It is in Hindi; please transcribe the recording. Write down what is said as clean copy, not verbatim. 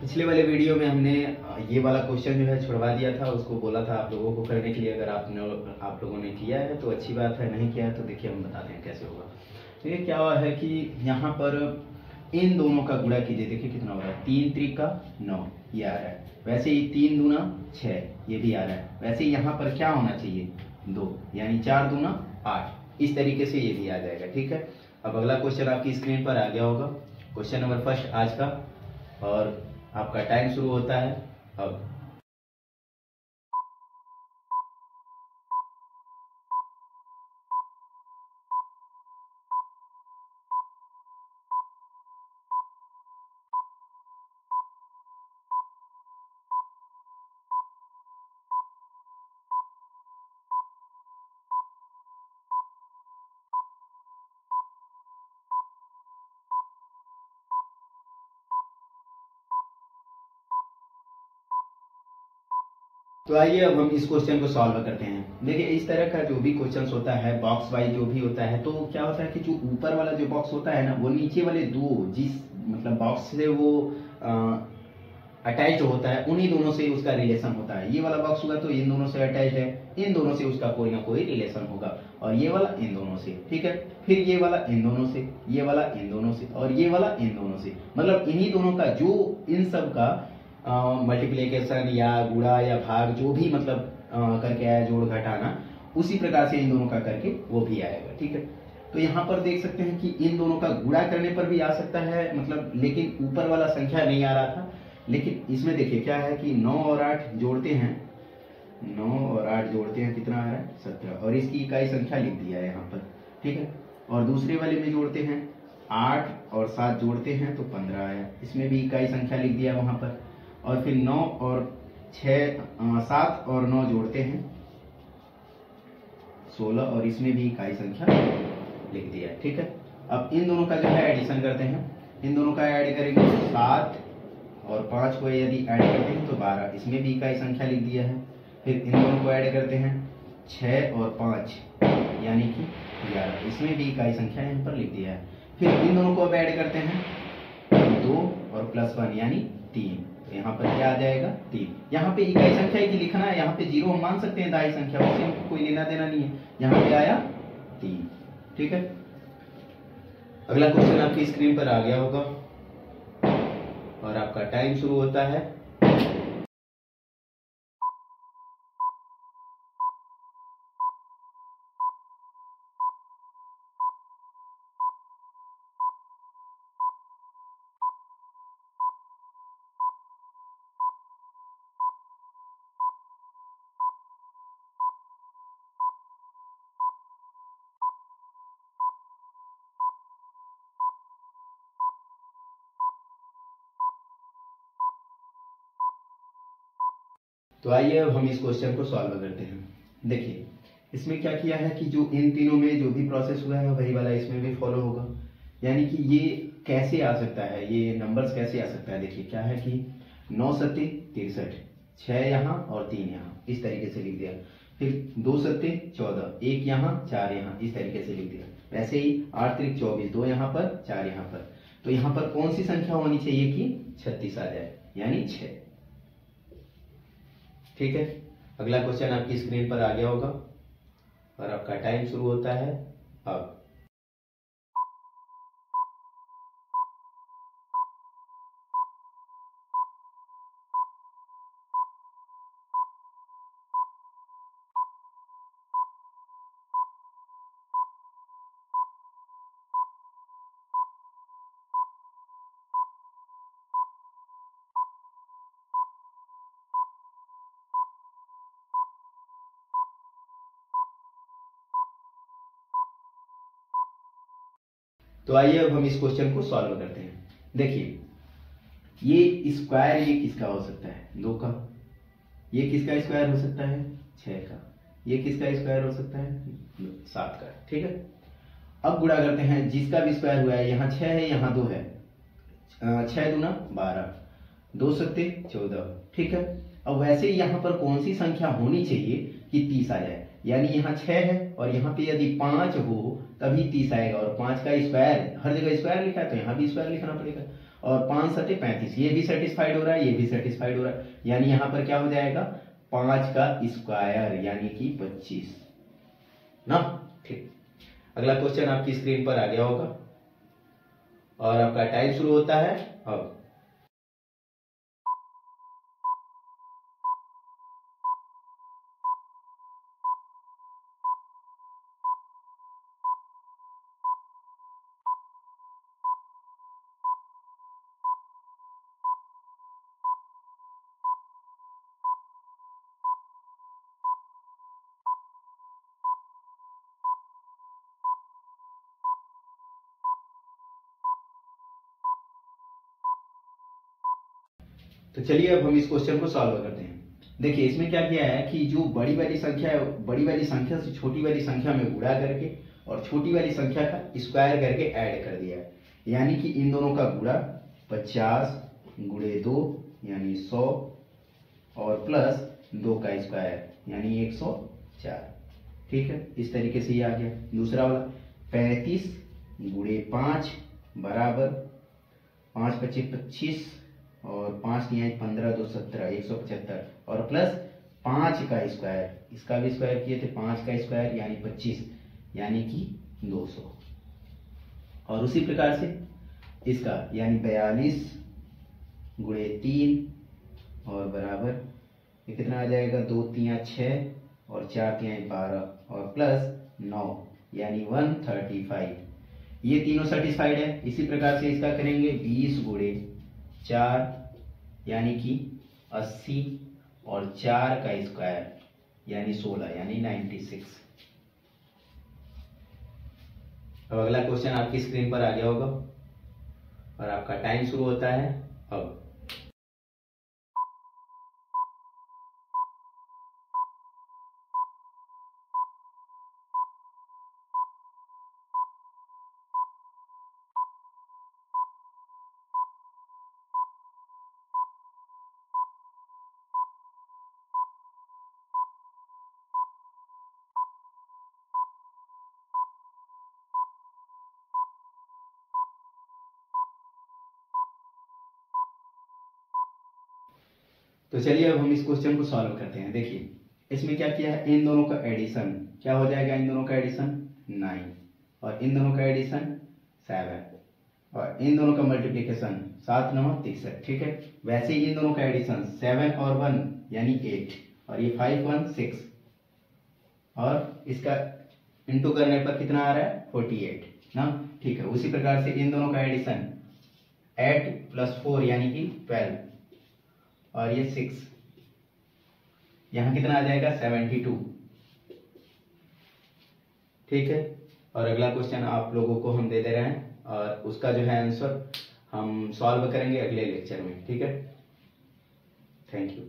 पिछले वाले वीडियो में हमने ये वाला क्वेश्चन जो है छुड़वा दिया था, उसको बोला था आप लोगों को करने के लिए। अगर आप लोगों ने किया है तो अच्छी बात है, नहीं किया है तो देखिए हम बताते हैं कैसे होगा। तो ये क्या हुआ है कि यहाँ पर इन दोनों का गुणा कीजिए, देखिए कितना हो रहा है। 3 त्रिक 9 ये आ रहा है, वैसे ही 3 दूना 6 ये भी आ रहा है। वैसे ही यहाँ पर क्या होना चाहिए 2, यानी 4 दूना 8, इस तरीके से ये भी आ जाएगा। ठीक है, अब अगला क्वेश्चन आपकी स्क्रीन पर आ गया होगा, क्वेश्चन नंबर फर्स्ट आज का, और आपका टाइम शुरू होता है अब। तो आइए अब हम इस क्वेश्चन को सॉल्व करते हैं। देखिए इस तरह का जो भी क्वेश्चन होता है बॉक्स वाइज जो भी होता है, तो क्या होता है कि जो ऊपर वाला जो बॉक्स होता है ना, वो नीचे वाले दो जिस मतलब बॉक्स से वो अटैच होता है, उन्हीं दोनों से उसका रिलेशन होता है। ये वाला बॉक्स होगा तो इन दोनों से अटैच है, इन दोनों से उसका कोई ना कोई रिलेशन होगा, और ये वाला इन दोनों से। ठीक है, फिर ये वाला इन दोनों से, ये वाला इन दोनों से, और ये वाला इन दोनों से। मतलब इन्हीं दोनों का जो इन सब का मल्टीप्लीकेशन या गुणा या भाग जो भी मतलब करके आया, जोड़ घटाना, उसी प्रकार से इन दोनों का करके वो भी आएगा। ठीक है, तो यहाँ पर देख सकते हैं कि इन दोनों का गुणा करने पर भी आ सकता है, मतलब लेकिन ऊपर वाला संख्या नहीं आ रहा था। लेकिन इसमें देखिए क्या है कि 9 और 8 जोड़ते हैं, 9 और 8 जोड़ते हैं, कितना आ रहा है 17, और इसकी इकाई संख्या लिख दिया है यहाँ पर। ठीक है, और दूसरे वाले में जोड़ते हैं 8 और 7 जोड़ते हैं तो 15 आया, इसमें भी इकाई संख्या लिख दिया वहां पर। और फिर 9 और 7 और 9 जोड़ते हैं 16, और इसमें भी इकाई संख्या लिख दिया। ठीक है, अब इन दोनों का जो है एडिशन करते हैं, इन दोनों का ऐड करेंगे 7 और 5 को यदि ऐड करते हैं तो 12, इसमें भी इकाई संख्या लिख दिया है। फिर इन दोनों को ऐड करते हैं 6 और 5 यानी कि 11, इसमें भी इकाई संख्या यहाँ पर लिख दिया है। फिर इन दोनों को अब ऐड करते हैं 2 और +1 यानी 3, तो यहाँ पर क्या आ जाएगा 3। यहाँ पे इकाई संख्या की लिखना है, यहाँ पे 0 हम मान सकते हैं दाई संख्या, उससे हमको कोई लेना देना नहीं है। यहाँ पे आया 3। ठीक है, अगला क्वेश्चन आपकी स्क्रीन पर आ गया होगा और आपका टाइम शुरू होता है। तो आइए अब हम इस क्वेश्चन को सॉल्व करते हैं। देखिए इसमें क्या किया है कि जो इन तीनों में जो भी प्रोसेस हुआ है वही वाला इसमें भी फॉलो होगा। यानी कि ये कैसे आ सकता है, ये नंबर्स कैसे आ सकता है। देखिए क्या है कि 9 सत्ते 63, 6 यहाँ और 3 यहाँ, इस तरीके से लिख दिया। फिर 2 सत्ते 14, 1 यहाँ 4 यहाँ, इस तरीके से लिख दिया। वैसे ही 8 त्रिक 24, 2 यहाँ पर 4 यहाँ पर। तो यहाँ पर कौन सी संख्या होनी चाहिए कि 36 आ जाए, यानी 6। ठीक है, अगला क्वेश्चन आपकी स्क्रीन पर आ गया होगा और आपका टाइम शुरू होता है अब। तो आइए अब हम इस क्वेश्चन को सॉल्व करते हैं। देखिए ये स्क्वायर ये किसका हो सकता है, 2 का। ये किसका स्क्वायर हो सकता है, 6 का। ये किसका स्क्वायर हो सकता है, 7 का। ठीक है, अब गुणा करते हैं, जिसका भी स्क्वायर हुआ है, यहाँ 6 है यहाँ 2 है, 6 दूना 12, 2 सत्ते 14। ठीक है, अब वैसे ही यहाँ पर कौन सी संख्या होनी चाहिए कि 30 आ जाए। यानी यहाँ 6 है और यहाँ पे यदि 5 हो तभी 30 आएगा, और 5 का स्क्वायर, हर जगह स्क्वायर लिखा है तो यहाँ भी स्क्वायर लिखना पड़ेगा। और 5 सटे 35, ये भी सेटिस्फाइड हो रहा है, ये भी सेटिस्फाइड हो रहा है, यानी यहाँ पर क्या हो जाएगा 5 का स्क्वायर यानी कि 25 ना। ठीक, अगला क्वेश्चन आपकी स्क्रीन पर आ गया होगा और आपका टाइम शुरू होता है अब। तो चलिए अब हम इस क्वेश्चन को सॉल्व करते हैं। देखिए इसमें क्या किया है कि जो बड़ी वाली संख्या है, बड़ी वाली संख्या से छोटी वाली संख्या में गुणा करके और छोटी वाली संख्या का स्क्वायर करके ऐड कर दिया है, यानी कि इन दोनों का गुणा 50 गुणे 2 यानी 100 और प्लस 2 का स्क्वायर यानी 104। ठीक है, इस तरीके से ये आ गया। दूसरा वाला 35 गुणे 5 बराबर 5 पच्चीस 25 और 5 नहीं 15 2 17 175 और प्लस 5 का स्क्वायर, इसका भी स्क्वायर किए थे 5 का स्क्वायर यानी 25 यानी कि 200। और उसी प्रकार से इसका यानी 42 गुणे 3 और बराबर ये कितना आ जाएगा 2 3 6 और 4 3 12 और प्लस 9 यानी 135। ये तीनों सेटिस्फाइड है। इसी प्रकार से इसका करेंगे 20 गुणे 4 यानी कि 80 और 4 का स्क्वायर यानी 16 यानी 96। अब अगला क्वेश्चन आपकी स्क्रीन पर आ गया होगा और आपका टाइम शुरू होता है अब। तो चलिए अब हम इस क्वेश्चन को सॉल्व करते हैं। देखिए इसमें क्या किया है, इन दोनों का एडिशन क्या हो जाएगा, इन दोनों का एडिशन 9 और इन दोनों का एडिशन 7 और इन दोनों का मल्टीप्लिकेशन 7 9 63। ठीक है, वैसे ही इन दोनों का एडिशन 7 और 1 यानी 8 और ये 5 1 6 और इसका इंटू करने पर कितना आ रहा है 48 ना। ठीक है, उसी प्रकार से इन दोनों का एडिशन 8 + 4 यानी कि 12 और ये 6, यहां कितना आ जाएगा 72। ठीक है, और अगला क्वेश्चन आप लोगों को हम दे दे रहे हैं और उसका जो है आंसर हम सॉल्व करेंगे अगले लेक्चर में। ठीक है, थैंक यू।